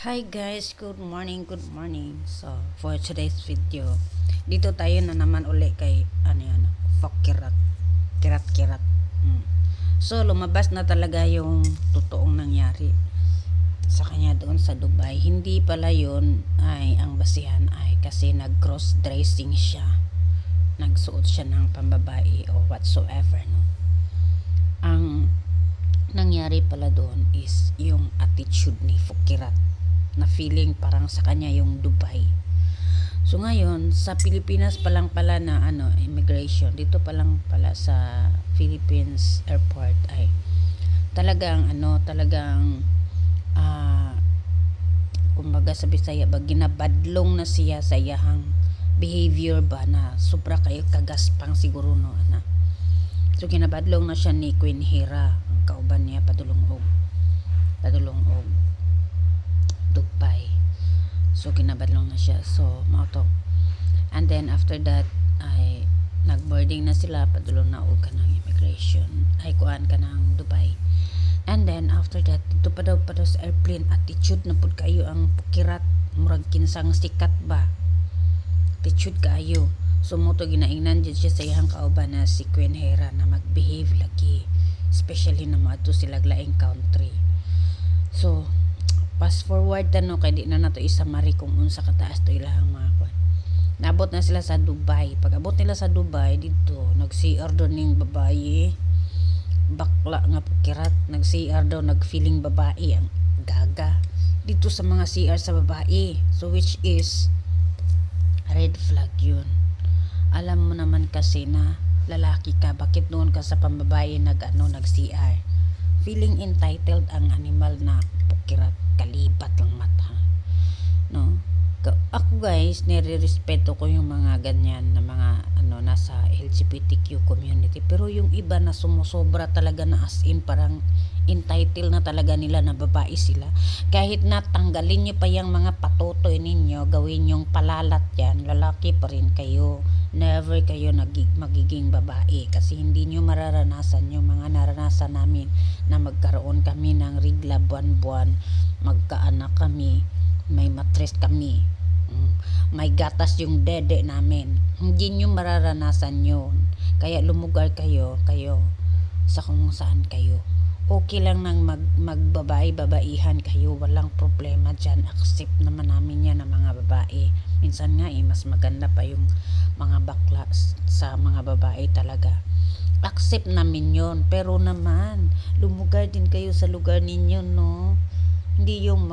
Hi guys, good morning, good morning. So, for today's video, dito tayo na naman uli kay Fokirat. Kirat-kirat. So, lumabas na talaga yung totoong nangyari sa kanya doon sa Dubai. Hindi pala yun ay ang basihan ay kasi nag-cross dressing siya. Nagsuot siya ng pambabae o whatsoever, no. Ang nangyari pala doon is yung attitude ni Fokirat na feeling parang sa kanya yung Dubai. So ngayon, sa Pilipinas pa lang pala na immigration, dito pa lang pala sa Philippines airport ay talagang kumbaga sa Bisaya ba, ginabadlong na siya sa iyahang behavior ba na sobra kayo kagaspang siguro, no, ana. So ginabadlong na siya ni Queen Hira, ang kauban niya padulong og Dubai. So ginabadlong na siya. So mao to. And then after that ay nagboarding na sila padulong na og kanang immigration. Ay kuan kanang Dubai. And then after that dito pa daw sa airplane, attitude na pud kayo ang Fokirat, murag kinsang sikat ba. Attitude kayo. So mo to ginaingnan jud siya sa iyang kauban na si Queen Hera na mag-behave lagi, especially na moadto sila laing country. So fast forward na, no, kay di na nato isamari kung unsa kataas to ilang mga kwan. Naabot na sila sa Dubai. Pag abot nila sa Dubai dito, nag-CR daw ning babae, bakla nga Fokirat, nag-CR daw, nag-feeling babae ang gaga dito sa mga CR sa babae. So which is red flag yun. Alam mo naman kasi na lalaki ka, bakit noon ka sa pambabae nag-CR? Feeling entitled ang animal na Fokirat, kalibat lang mata, no. Ako guys, nire-respeto ko yung mga ganyan na mga nasa LGBTQ community, pero yung iba na sumusobra talaga na as in parang entitled na talaga nila na babae sila. Kahit natanggalin nyo pa yung mga patutoy ninyo, gawin yung palalat yan, lalaki pa rin kayo. Never kayo magiging babae kasi hindi nyo mararanasan yung mga naranasan namin na magkaroon kami ng rigla buwan-buwan, magkaanak kami, may matres kami, may gatas yung dede namin. Hindi nyo mararanasan yun. Kaya lumugar kayo sa kung saan kayo. Okay lang nang magbabae-babaihan kayo, walang problema dyan. Accept naman namin yan ng mga babae. Minsan nga mas maganda pa yung mga bakla sa mga babae talaga. Accept namin yon, pero naman lumugar din kayo sa lugar ninyo, no. Hindi yung